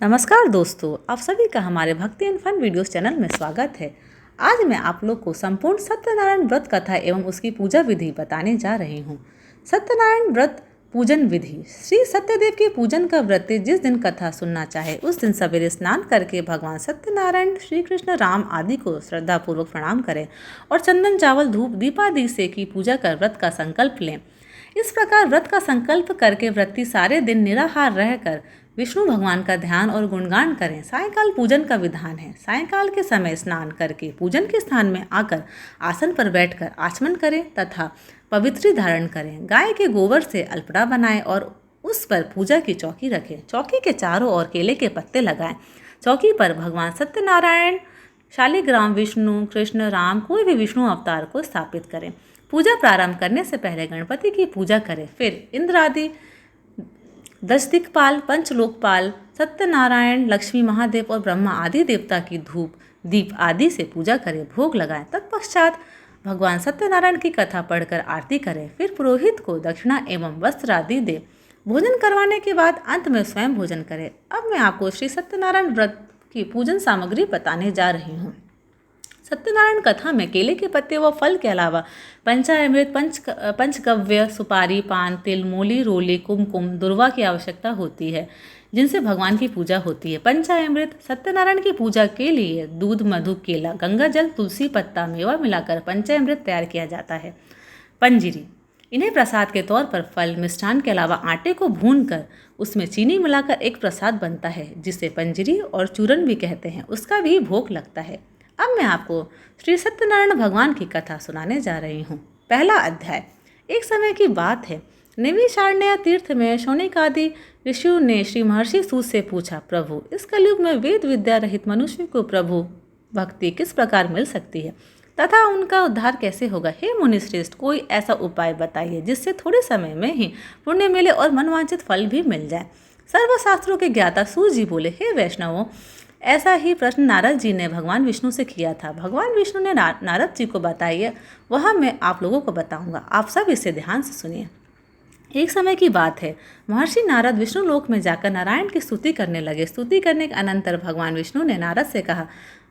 नमस्कार दोस्तों, आप सभी का हमारे भक्ति एंड फन वीडियोस चैनल में स्वागत है। आज मैं आप लोग को संपूर्ण सत्यनारायण व्रत कथा एवं उसकी पूजा विधि बताने जा रही हूँ। सत्यनारायण व्रत पूजन विधि। श्री सत्यदेव के पूजन का व्रत जिस दिन कथा सुनना चाहे उस दिन सवेरे स्नान करके भगवान सत्यनारायण, श्री कृष्ण, राम आदि को श्रद्धापूर्वक प्रणाम करें और चंदन, चावल, धूप, दीपादि से की पूजा कर व्रत का संकल्प लें। इस प्रकार व्रत का संकल्प करके व्रती सारे दिन निराहार रहकर विष्णु भगवान का ध्यान और गुणगान करें। सायंकाल पूजन का विधान है। सायंकाल के समय स्नान करके पूजन के स्थान में आकर आसन पर बैठकर आचमन करें तथा पवित्री धारण करें। गाय के गोबर से अल्पड़ा बनाएं और उस पर पूजा की चौकी रखें। चौकी के चारों ओर केले के पत्ते लगाएं। चौकी पर भगवान सत्यनारायण, शालिग्राम, विष्णु, कृष्ण, राम, कोई भी विष्णु अवतार को स्थापित करें। पूजा प्रारंभ करने से पहले गणपति की पूजा करें। फिर इंद्र आदि, दश दिक्पाल, पंचलोकपाल, सत्यनारायण, लक्ष्मी, महादेव और ब्रह्मा आदि देवता की धूप, दीप आदि से पूजा करें, भोग लगाएं। तत्पश्चात भगवान सत्यनारायण की कथा पढ़कर आरती करें। फिर पुरोहित को दक्षिणा एवं वस्त्र आदि दें। भोजन करवाने के बाद अंत में स्वयं भोजन करें। अब मैं आपको श्री सत्यनारायण व्रत की पूजन सामग्री बताने जा रही हूँ। सत्यनारायण कथा में केले के पत्ते व फल के अलावा पंचामृत, पंचगव्य, सुपारी, पान, तिल, मूली, रोली, कुमकुम, दुर्वा की आवश्यकता होती है, जिनसे भगवान की पूजा होती है। पंचामृत। सत्यनारायण की पूजा के लिए दूध, मधु, केला, गंगा जल, तुलसी पत्ता, मेवा मिलाकर पंचामृत तैयार किया जाता है। पंजीरी। इन्हें प्रसाद के तौर पर फल, मिष्ठान के अलावा आटे को भूनकर उसमें चीनी मिलाकर एक प्रसाद बनता है, जिसे पंजीरी और चूरन भी कहते हैं। उसका भी भोग लगता है। अब मैं आपको श्री सत्यनारायण भगवान की कथा सुनाने जा रही हूँ। पहला अध्याय। एक समय की बात है, नैमिषारण्य तीर्थ में शौनक आदि ऋषियों ने श्री महर्षि सूत से पूछा, प्रभु, इस कलयुग में वेद विद्या रहित मनुष्य को प्रभु भक्ति किस प्रकार मिल सकती है तथा उनका उद्धार कैसे होगा? हे मुनि श्रेष्ठ, कोई ऐसा उपाय बताइए जिससे थोड़े समय में ही पुण्य मिले और मनवांछित फल भी मिल जाए। सर्वशास्त्रों के ज्ञाता सूत जी बोले, हे वैष्णवों, ऐसा ही प्रश्न नारद जी ने भगवान विष्णु से किया था। भगवान विष्णु ने नारद जी को बताइए, वह मैं आप लोगों को बताऊंगा। आप सब इसे ध्यान से सुनिए। एक समय की बात है, महर्षि नारद विष्णु लोक में जाकर नारायण की स्तुति करने लगे। स्तुति करने के अनंतर भगवान विष्णु ने नारद से कहा,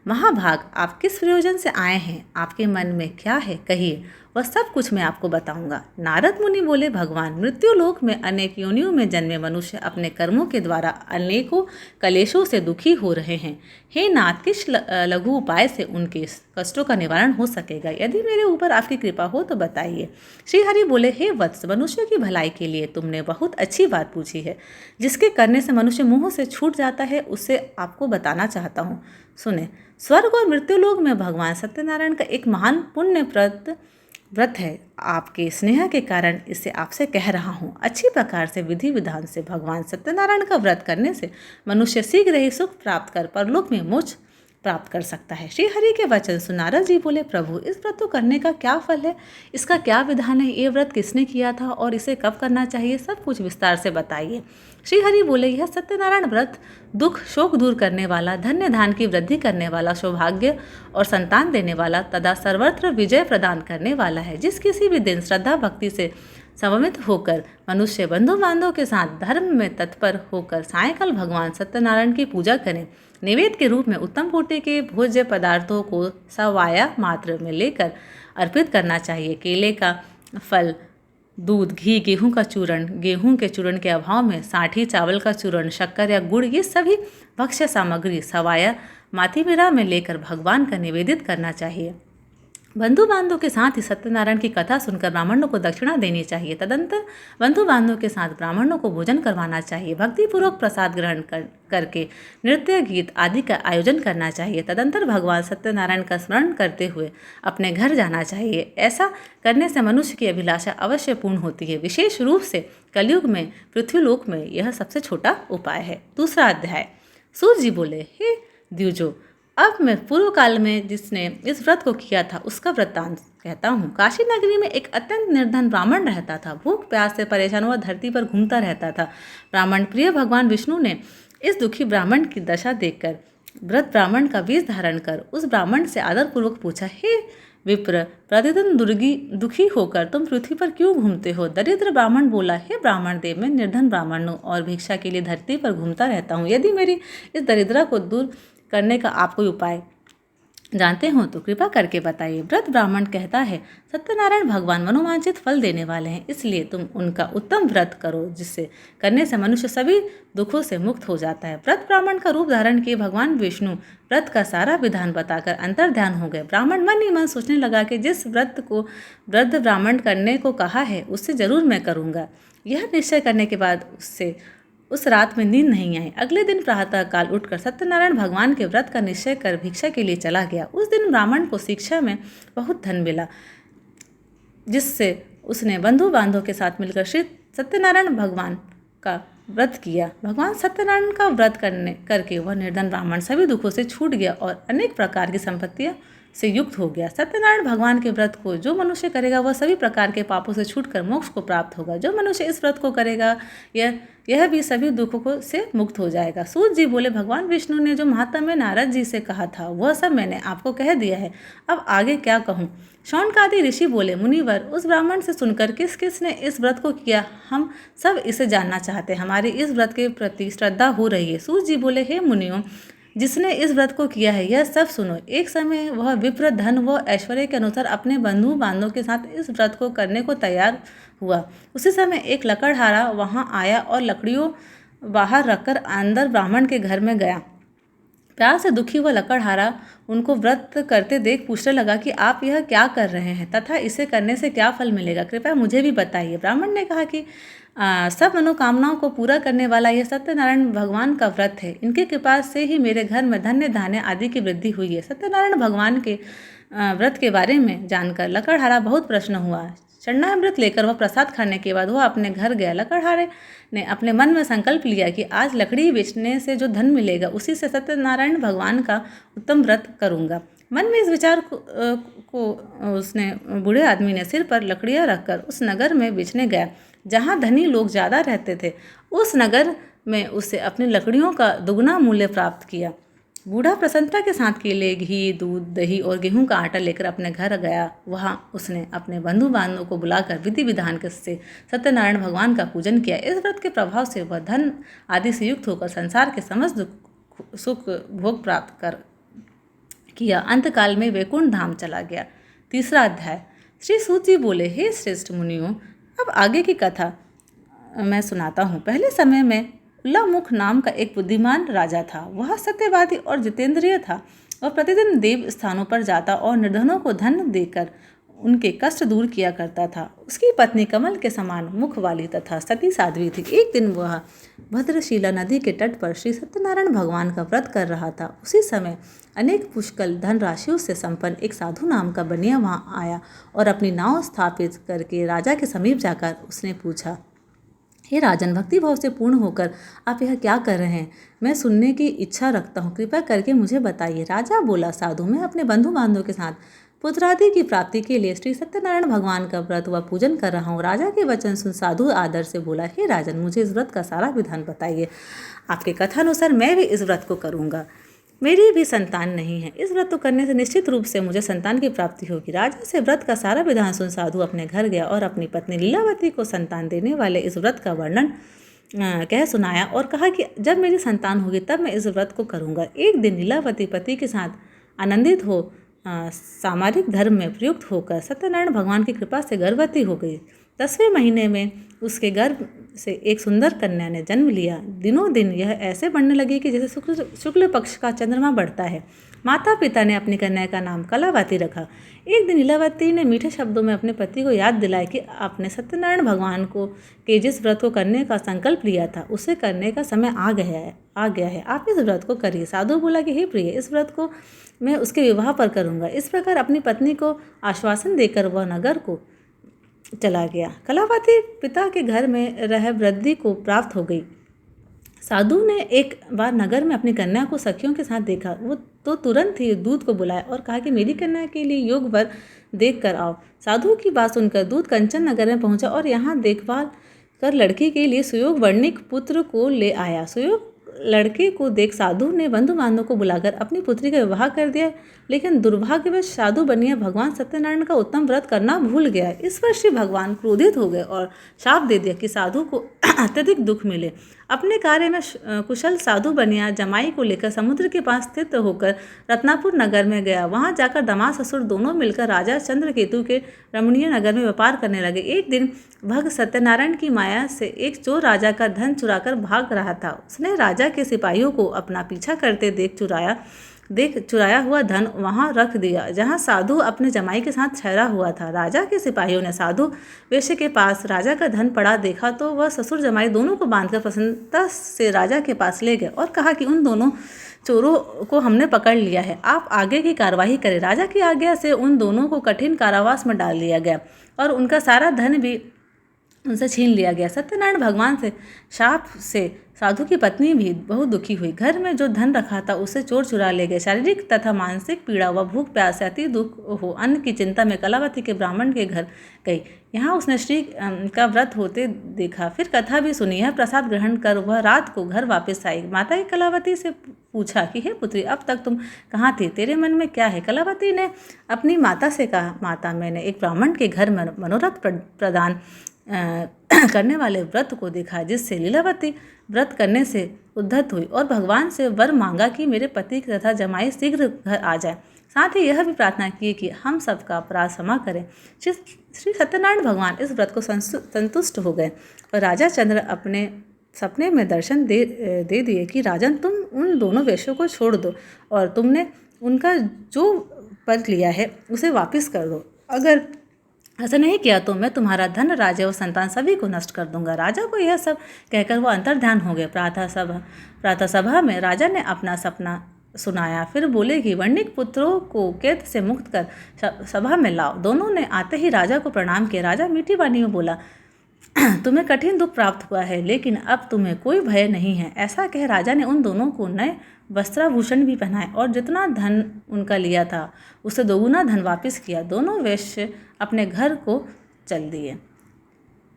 महाभाग, आप किस प्रयोजन से आए हैं? आपके मन में क्या है, कहिए, वह सब कुछ मैं आपको बताऊंगा। नारद मुनि बोले, भगवान, मृत्यु लोक में अनेक योनियों में जन्मे मनुष्य अपने कर्मों के द्वारा अनेकों कलेशों से दुखी हो रहे हैं। हे नाथ, किस लघु उपाय से उनके कष्टों का निवारण हो सकेगा? यदि मेरे ऊपर आपकी कृपा हो तो बताइए। श्री हरि बोले, हे वत्स, मनुष्य की भलाई के लिए तुमने बहुत अच्छी बात पूछी है। जिसके करने से मनुष्य मुंह से छूट जाता है, उससे आपको बताना चाहता हूँ, सुने। स्वर्ग और मृत्युलोक में भगवान सत्यनारायण का एक महान पुण्यप्रद व्रत है। आपके स्नेह के कारण इसे आपसे कह रहा हूँ। अच्छी प्रकार से विधि विधान से भगवान सत्यनारायण का व्रत करने से मनुष्य शीघ्र ही सुख प्राप्त कर परलोक में मोक्ष प्राप्त कर सकता है। श्री हरि के वचन सुन नारद जी बोले, प्रभु, इस व्रत को करने का क्या फल है? इसका क्या विधान है? ये व्रत किसने किया था और इसे कब करना चाहिए? सब कुछ विस्तार से बताइए। श्री हरि बोले, यह सत्यनारायण व्रत दुख शोक दूर करने वाला, धन्य धान की वृद्धि करने वाला, सौभाग्य और संतान देने वाला तथा सर्वत्र विजय प्रदान करने वाला है। जिस किसी भी दिन श्रद्धा भक्ति से समन्वित होकर मनुष्य बंधु बांधव के साथ धर्म में तत्पर होकर सायंकाल भगवान सत्यनारायण की पूजा करें। नैवेद्य के रूप में उत्तम कोटि के भोज्य पदार्थों को सवाया मात्र में लेकर अर्पित करना चाहिए। केले का फल, दूध, घी, गेहूं का चूर्ण, गेहूं के चूर्ण के अभाव में साठी चावल का चूर्ण, शक्कर या गुड़, ये सभी भक्ष्य सामग्री सवाया मातीमिरा में लेकर भगवान का निवेदित करना चाहिए। बंधु बांधव के साथ ही सत्यनारायण की कथा सुनकर ब्राह्मणों को दक्षिणा देनी चाहिए। तदंतर बंधु बांधव के साथ ब्राह्मणों को भोजन करवाना चाहिए। भक्तिपूर्वक प्रसाद ग्रहण करके नृत्य, गीत आदि का आयोजन करना चाहिए। तदंतर भगवान सत्यनारायण का स्मरण करते हुए अपने घर जाना चाहिए। ऐसा करने से मनुष्य की अभिलाषा अवश्य पूर्ण होती है। विशेष रूप से कलयुग में, पृथ्वीलोक में यह सबसे छोटा उपाय है। दूसरा अध्याय। सूत जी बोले, हे द्विजो, अब मैं पूर्व काल में जिसने इस व्रत को किया था उसका वृत्तांत कहता हूँ। काशी नगरी में एक अत्यंत निर्धन ब्राह्मण रहता था। भूख प्यास से परेशान हुआ धरती पर घूमता रहता था। ब्राह्मण प्रिय भगवान विष्णु ने इस दुखी ब्राह्मण की दशा देखकर व्रत ब्राह्मण का वेश धारण कर उस ब्राह्मण से आदरपूर्वक पूछा, हे विप्र, प्रतिदिन दुखी होकर तुम पृथ्वी पर क्यों घूमते हो? दरिद्र ब्राह्मण बोला, हे ब्राह्मण देव, मैं निर्धन ब्राह्मण हूँ और भिक्षा के लिए धरती पर घूमता रहता हूँ। यदि मेरी इस दरिद्रता को दूर करने का आप कोई उपाय जानते हो तो कृपा करके बताइए। व्रत ब्राह्मण कहता है, सत्यनारायण भगवान मनोवांछित फल देने वाले हैं, इसलिए तुम उनका उत्तम व्रत करो, जिससे करने से मनुष्य सभी दुखों से मुक्त हो जाता है। व्रत ब्राह्मण का रूप धारण किए भगवान विष्णु व्रत का सारा विधान बताकर अंतर ध्यान हो गए। ब्राह्मण मन ही मन सोचने लगा कि जिस व्रत को वृद्ध ब्राह्मण करने को कहा है उससे जरूर मैं करूँगा। यह निश्चय करने के बाद उस रात में नींद नहीं आई। अगले दिन प्रातः काल उठकर सत्यनारायण भगवान के व्रत का निश्चय कर भिक्षा के लिए चला गया। उस दिन ब्राह्मण को शिक्षा में बहुत धन मिला, जिससे उसने बंधु बांधवों के साथ मिलकर श्री सत्यनारायण भगवान का व्रत किया। भगवान सत्यनारायण का व्रत करके वह निर्धन ब्राह्मण सभी दुखों से छूट गया और अनेक प्रकार की संपत्तियां से युक्त हो गया। सत्यनारायण भगवान के व्रत को जो मनुष्य करेगा वह सभी प्रकार के पापों से छूटकर मोक्ष को प्राप्त होगा। जो मनुष्य इस व्रत को करेगा यह भी सभी दुखों से मुक्त हो जाएगा। सूत जी बोले, भगवान विष्णु ने जो महात्म्य नारद जी से कहा था वह सब मैंने आपको कह दिया है, अब आगे क्या कहूँ? शौनकादि ऋषि बोले, मुनिवर, उस ब्राह्मण से सुनकर किस किस ने इस व्रत को किया, हम सब इसे जानना चाहते हैं। हमारी इस व्रत के प्रति श्रद्धा हो रही है। सूत जी बोले, हे मुनियों, जिसने इस व्रत को किया है यह सब सुनो। एक समय वह विप्र धन व ऐश्वर्य के अनुसार अपने बंधु बांधवों के साथ इस व्रत को करने को तैयार हुआ। उसी समय एक लकड़हारा वहां आया और लकड़ियों बाहर रखकर अंदर ब्राह्मण के घर में गया। प्यार से दुखी हुआ लकड़हारा उनको व्रत करते देख पूछने लगा कि आप यह क्या कर रहे हैं तथा इसे करने से क्या फल मिलेगा, कृपया मुझे भी बताइए। ब्राह्मण ने कहा कि सब मनोकामनाओं को पूरा करने वाला यह सत्यनारायण भगवान का व्रत है। इनके कृपा से ही मेरे घर में धन्य धान्य आदि की वृद्धि हुई है। सत्यनारायण भगवान के व्रत के बारे में जानकर लकड़हारा बहुत प्रसन्न हुआ। चरणामृत लेकर वह प्रसाद खाने के बाद वह अपने घर गया। लकड़हारे ने अपने मन में संकल्प लिया कि आज लकड़ी बेचने से जो धन मिलेगा उसी से सत्यनारायण भगवान का उत्तम व्रत करूँगा। मन में इस विचार को उसने बूढ़े आदमी ने सिर पर लकड़ियाँ रखकर उस नगर में बेचने गया जहाँ धनी लोग ज़्यादा रहते थे। उस नगर में उसे अपनी लकड़ियों का दुगना मूल्य प्राप्त किया। बूढ़ा प्रसन्नता के साथ केले, घी, दूध, दही और गेहूं का आटा लेकर अपने घर गया। वहां उसने अपने बंधु बांधवों को बुलाकर विधि विधान से सत्यनारायण भगवान का पूजन किया। इस व्रत के प्रभाव से वह धन आदि से युक्त होकर संसार के समस्त सुख भोग प्राप्त कर किया। अंतकाल में वैकुंठ धाम चला गया। तीसरा अध्याय। श्री सूत जी बोले, हे श्रेष्ठ मुनियों, अब आगे की कथा मैं सुनाता हूँ। पहले समय में उल्लामुख नाम का एक बुद्धिमान राजा था। वह सत्यवादी और जितेंद्रिय था। वह प्रतिदिन देव स्थानों पर जाता और निर्धनों को धन देकर उनके कष्ट दूर किया करता था। उसकी पत्नी कमल के समान मुख वाली तथा सती साध्वी थी। एक दिन वह भद्रशिला नदी के तट पर श्री सत्यनारायण भगवान का व्रत कर रहा था। उसी समय अनेक पुष्कल धनराशियों से संपन्न एक साधु नाम का बनिया वहाँ आया और अपनी नाव स्थापित करके राजा के समीप जाकर उसने पूछा, हे राजन, भक्ति भाव से पूर्ण होकर आप यह क्या कर रहे हैं? मैं सुनने की इच्छा रखता हूँ, कृपया करके मुझे बताइए। राजा बोला, साधु, मैं अपने बंधु बांधवों के साथ पुत्रादि की प्राप्ति के लिए श्री सत्यनारायण भगवान का व्रत व पूजन कर रहा हूँ। राजा के वचन सुन साधु आदर से बोला, हे राजन, मुझे इस व्रत का सारा विधान बताइए। आपके कथानुसार मैं भी इस व्रत को करूँगा। मेरी भी संतान नहीं है। इस व्रत को करने से निश्चित रूप से मुझे संतान की प्राप्ति होगी। राजा से व्रत का सारा विधान सुन साधु अपने घर गया और अपनी पत्नी लीलावती को संतान देने वाले इस व्रत का वर्णन कह सुनाया और कहा कि जब मेरी संतान होगी तब मैं इस व्रत को करूँगा। एक दिन लीलावती पति के साथ आनंदित हो सामाजिक धर्म में प्रयुक्त होकर सत्यनारायण भगवान की कृपा से गर्भवती हो गई। 10वें महीने में उसके गर्भ से एक सुंदर कन्या ने जन्म लिया। दिनों दिन यह ऐसे बढ़ने लगी कि जैसे शुक्ल पक्ष का चंद्रमा बढ़ता है। माता पिता ने अपनी कन्या का नाम कलावती रखा। एक दिन लीलावती ने मीठे शब्दों में अपने पति को याद दिलाया कि आपने सत्यनारायण भगवान को के जिस व्रत को करने का संकल्प लिया था उसे करने का समय आ गया है। आप इस व्रत को करिए। साधु बोला कि हे प्रिय, इस व्रत को मैं उसके विवाह पर करूँगा। इस प्रकार अपनी पत्नी को आश्वासन देकर वह नगर को चला गया। कलावती पिता के घर में रह वृद्धि को प्राप्त हो गई। साधु ने एक बार नगर में अपनी कन्या को सखियों के साथ देखा। वो तो तुरंत ही दूत को बुलाया और कहा कि मेरी कन्या के लिए योग वर देख कर आओ। साधु की बात सुनकर दूत कंचन नगर में पहुंचा और यहाँ देखभाल कर लड़की के लिए सुयोग वर्णिक पुत्र को ले आया। सुयोग लड़के को देख साधु ने बंधु बांधवों को बुलाकर अपनी पुत्री का विवाह कर दिया, लेकिन दुर्भाग्यवश साधु बनिया भगवान सत्यनारायण का उत्तम व्रत करना भूल गया। इस पर श्री भगवान क्रोधित हो गए और शाप दे दिया कि साधु को अत्यधिक दुख मिले। अपने कार्य में कुशल साधु बनिया जमाई को लेकर समुद्र के पास स्थित होकर रत्नापुर नगर में गया। वहां जाकर दामाद ससुर दोनों मिलकर राजा चंद्रकेतु के रमणीय नगर में व्यापार करने लगे। एक दिन भग सत्यनारायण की माया से एक चोर राजा का धन चुराकर भाग रहा था। उसने राजा के सिपाहियों को अपना पीछा करते देख चुराया हुआ धन वहां रख दिया जहां साधु अपने जमाई के साथ ठहरा हुआ था। राजा के सिपाहियों ने साधु वेश्या के पास राजा का धन पड़ा देखा तो वह ससुर जमाई दोनों को बांधकर प्रसन्नता से राजा के पास ले गए और कहा कि उन दोनों चोरों को हमने पकड़ लिया है, आप आगे की कार्यवाही करें। राजा की आज्ञा से उन दोनों को कठिन कारावास में डाल दिया गया और उनका सारा धन भी उनसे छीन लिया गया। सत्यनारायण भगवान से शाप से साधु की पत्नी भी बहुत दुखी हुई। घर में जो धन रखा था उसे चोर चुरा ले गए। शारीरिक तथा मानसिक पीड़ा व भूख प्यास से अति दुख हो अन्न की चिंता में कलावती के ब्राह्मण के घर गई। यहाँ उसने श्री का व्रत होते देखा। फिर कथा भी सुनी। यह प्रसाद ग्रहण कर वह रात को घर वापस आई। माता की कलावती से पूछा कि हे पुत्री, अब तक तुम कहाँ थी? तेरे मन में क्या है? कलावती ने अपनी माता से कहा, माता, मैंने एक ब्राह्मण के घर में मनोरथ प्रदान करने वाले व्रत को देखा जिससे लीलावती व्रत करने से उद्धत हुई और भगवान से वर मांगा कि मेरे पति तथा जमाई शीघ्र घर आ जाए। साथ ही यह भी प्रार्थना की कि हम सबका अपराध क्षमा करें। श्री सत्यनारायण भगवान इस व्रत को संतुष्ट हो गए और राजा चंद्र अपने सपने में दर्शन दे दिए कि राजन, तुम उन दोनों वेश्यों को छोड़ दो और तुमने उनका जो पद लिया है उसे वापस कर दो। अगर ऐसा नहीं किया तो मैं तुम्हारा धन, राज्य और संतान सभी को नष्ट कर दूंगा। राजा को यह सब कहकर वो अंतर्ध्यान हो गए। प्रातः सभा में राजा ने अपना सपना सुनाया। फिर बोले कि वर्णिक पुत्रों को कैद से मुक्त कर सभा में लाओ। दोनों ने आते ही राजा को प्रणाम किया। राजा मीठी वाणी में बोला, तुम्हें कठिन दुख प्राप्त हुआ है, लेकिन अब तुम्हें कोई भय नहीं है। ऐसा कह राजा ने उन दोनों को नए वस्त्राभूषण भी पहनाए और जितना धन उनका लिया था उससे दोगुना धन वापस किया। दोनों वैश्य अपने घर को चल दिए।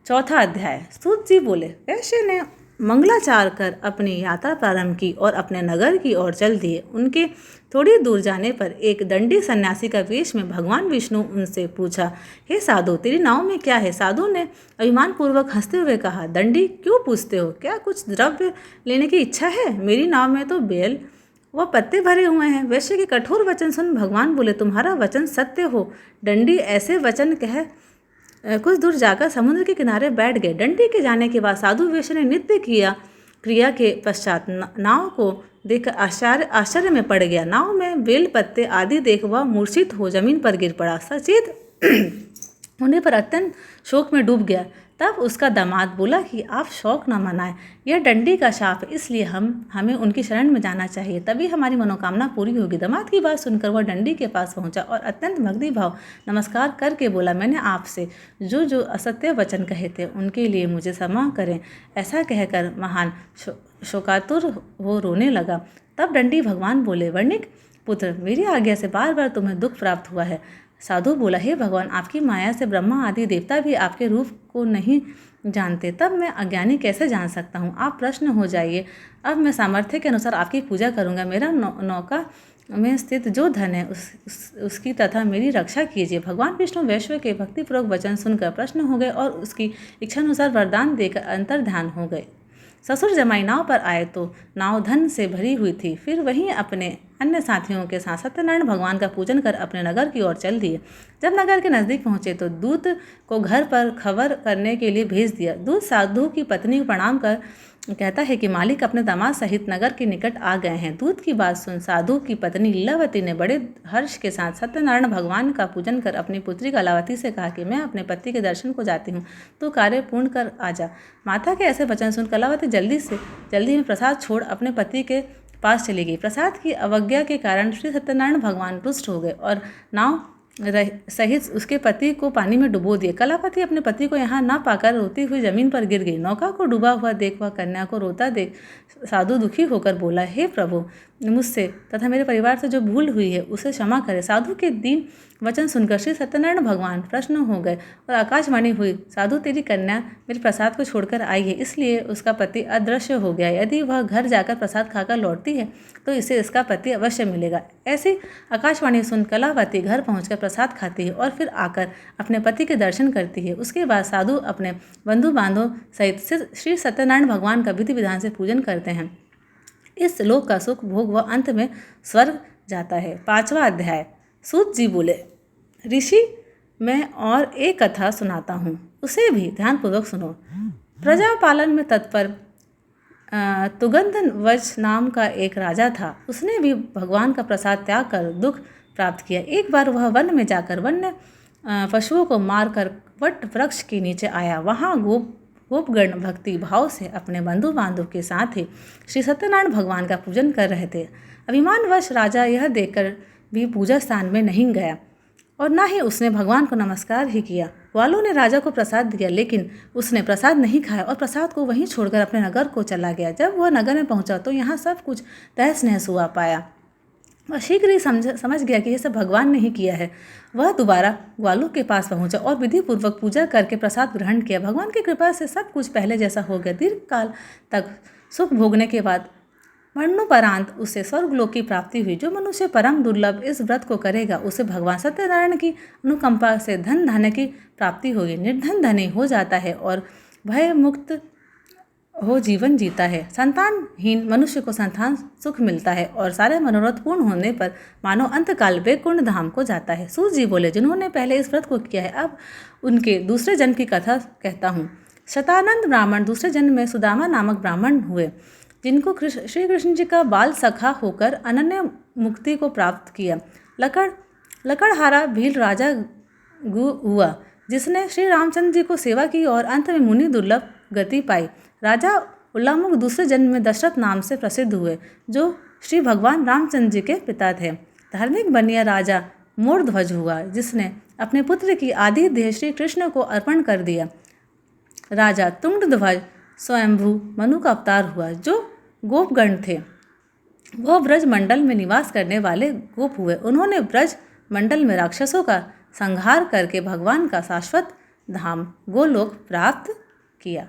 चौथा अध्याय। सूत जी बोले, वैश्य ने मंगलाचार कर अपनी यात्रा प्रारंभ की और अपने नगर की ओर चल दिए। उनके थोड़ी दूर जाने पर एक दंडी सन्यासी का वेश में भगवान विष्णु उनसे पूछा, हे साधु, तेरी नाव में क्या है? साधु ने अभिमानपूर्वक हंसते हुए कहा, दंडी, क्यों पूछते हो? क्या कुछ द्रव्य लेने की इच्छा है? मेरी नाव में तो बेल व पत्ते भरे हुए हैं। वैश्य के कठोर वचन सुन भगवान बोले, तुम्हारा वचन सत्य हो। दंडी ऐसे वचन कह कुछ दूर जाकर समुद्र के किनारे बैठ गए। दंडी के जाने के बाद साधु वैश्य ने नित्य क्रिया के पश्चात नाव को देखकर आश्चर्य में पड़ गया। नाव में बेल पत्ते आदि देख वह मूर्छित हो जमीन पर गिर पड़ा। सचेत होने पर अत्यंत शोक में डूब गया। तब उसका दामाद बोला कि आप शौक न मनाएं, यह दंडी का शाप है, इसलिए हमें उनकी शरण में जाना चाहिए, तभी हमारी मनोकामना पूरी होगी। दामाद की बात सुनकर वह दंडी के पास पहुंचा और अत्यंत भक्ति भाव नमस्कार करके बोला, मैंने आपसे जो असत्य वचन कहे थे उनके लिए मुझे क्षमा करें। ऐसा कहकर महान शोकातुर वो रोने लगा। तब दंडी भगवान बोले, वर्णिक पुत्र, मेरी आज्ञा से बार बार तुम्हें दुख प्राप्त हुआ है। साधु बोला, हे भगवान, आपकी माया से ब्रह्मा आदि देवता भी आपके रूप को नहीं जानते, तब मैं अज्ञानी कैसे जान सकता हूँ? आप प्रश्न हो जाइए। अब मैं सामर्थ्य के अनुसार आपकी पूजा करूँगा। मेरा नौका में स्थित जो धन है उसकी तथा मेरी रक्षा कीजिए। भगवान विष्णु वैश्य के भक्तिपूर्वक वचन सुनकर प्रश्न हो गए और उसकी इच्छानुसार वरदान देकर अंतर्ध्यान हो गए। ससुर जमाई नाव पर आए तो नाव धन से भरी हुई थी। फिर वहीं अपने अन्य साथियों के साथ सत्यनारायण भगवान का पूजन कर अपने नगर की ओर चल दिए। जब नगर के नज़दीक पहुंचे तो दूत को घर पर खबर करने के लिए भेज दिया। दूत साधु की पत्नी को प्रणाम कर कहता है कि मालिक अपने दामाद सहित नगर के निकट आ गए हैं। दूत की बात सुन साधु की पत्नी लीलावती ने बड़े हर्ष के साथ सत्यनारायण भगवान का पूजन कर अपनी पुत्री कलावती से कहा कि मैं अपने पति के दर्शन को जाती हूँ, तो कार्य पूर्ण कर आ जा। माता के ऐसे वचन सुन कलावती जल्दी में प्रसाद छोड़ अपने पति के पास चली गई। प्रसाद की अवज्ञा के कारण श्री सत्यनारायण भगवान रुष्ट हो गए और नाव सहित उसके पति को पानी में डुबो दिए। कलावती अपने पति को यहाँ न पाकर रोती हुई जमीन पर गिर गई। नौका को डूबा हुआ देख वह कन्या को रोता देख साधु दुखी होकर बोला, हे प्रभु, मुझसे तथा मेरे परिवार से जो भूल हुई है उसे क्षमा करें। साधु के दीन वचन सुनकर श्री सत्यनारायण भगवान प्रसन्न हो गए और आकाशवाणी हुई, साधु तेरी कन्या मेरे प्रसाद को छोड़कर आई है, इसलिए उसका पति अदृश्य हो गया। यदि वह घर जाकर प्रसाद खाकर लौटती है तो इसे इसका पति अवश्य मिलेगा। ऐसी आकाशवाणी सुन कलावती घर पहुंचकर प्रसाद खाती है और फिर आकर अपने पति के दर्शन करती है। उसके बाद साधु अपने बंधु बांधव सहित श्री सत्यनारायण भगवान का विधि विधान से पूजन करते हैं। इस लोक का सुख भोग वह अंत में स्वर्ग जाता है। 5वां अध्याय। सूत जी बोले, ऋषि मैं और एक कथा सुनाता हूँ, उसे भी ध्यानपूर्वक सुनो। प्रजा पालन में तत्पर तुगंधवज नाम का एक राजा था। उसने भी भगवान का प्रसाद त्याग कर दुख प्राप्त किया। एक बार वह वन में जाकर वन्य पशुओं को मारकर वट वृक्ष के नीचे आया। वहाँ गोपगण भक्ति भाव से अपने बंधु बांधव के साथ ही श्री सत्यनारायण भगवान का पूजन कर रहे थे। अभिमानवश राजा यह देखकर भी पूजा स्थान में नहीं गया और न ही उसने भगवान को नमस्कार ही किया। ग्वालों ने राजा को प्रसाद दिया, लेकिन उसने प्रसाद नहीं खाया और प्रसाद को वहीं छोड़कर अपने नगर को चला गया। जब वह नगर में पहुंचा तो यहाँ सब कुछ तहस नहस हुआ पाया। वह शीघ्र ही समझ गया कि यह सब भगवान ने ही किया है। वह दोबारा ग्वालों के पास पहुंचा और विधि पूर्वक पूजा करके प्रसाद ग्रहण किया। भगवान की कृपा से सब कुछ पहले जैसा हो गया। दीर्घ काल तक सुख भोगने के बाद मरणोपरांत उसे स्वर्गलोक की प्राप्ति हुई। जो मनुष्य परम दुर्लभ इस व्रत को करेगा उसे भगवान सत्यनारायण की अनुकंपा से धन धान्य की प्राप्ति होगी। निर्धन धनी हो जाता है और भय मुक्त हो जीवन जीता है। संतानहीन मनुष्य को संतान सुख मिलता है और सारे मनोरथ पूर्ण होने पर मानव अंतकाल वैकुंठ धाम को जाता है। सूत जी बोले, जिन्होंने पहले इस व्रत को किया है अब उनके दूसरे जन्म की कथा कहता हूँ। शतानंद ब्राह्मण दूसरे जन्म में सुदामा नामक ब्राह्मण हुए, जिनको श्री कृष्ण जी का बाल सखा होकर अनन्य मुक्ति को प्राप्त किया। लकड़हारा भील राजा हुआ, जिसने श्री रामचंद्र जी को सेवा की और अंत में मुनि दुर्लभ गति पाई। राजा उल्लामुख दूसरे जन्म में दशरथ नाम से प्रसिद्ध हुए, जो श्री भगवान रामचंद्र जी के पिता थे। धार्मिक बनिया राजा मोरध्वज हुआ, जिसने अपने पुत्र की आदि देह श्री कृष्ण को अर्पण कर दिया। राजा तुंगध्वज स्वयंभू मनु का अवतार हुआ, जो गोपगण थे। वह ब्रज मंडल में निवास करने वाले गोप हुए। उन्होंने ब्रज मंडल में राक्षसों का संहार करके भगवान का शाश्वत धाम गोलोक प्राप्त किया।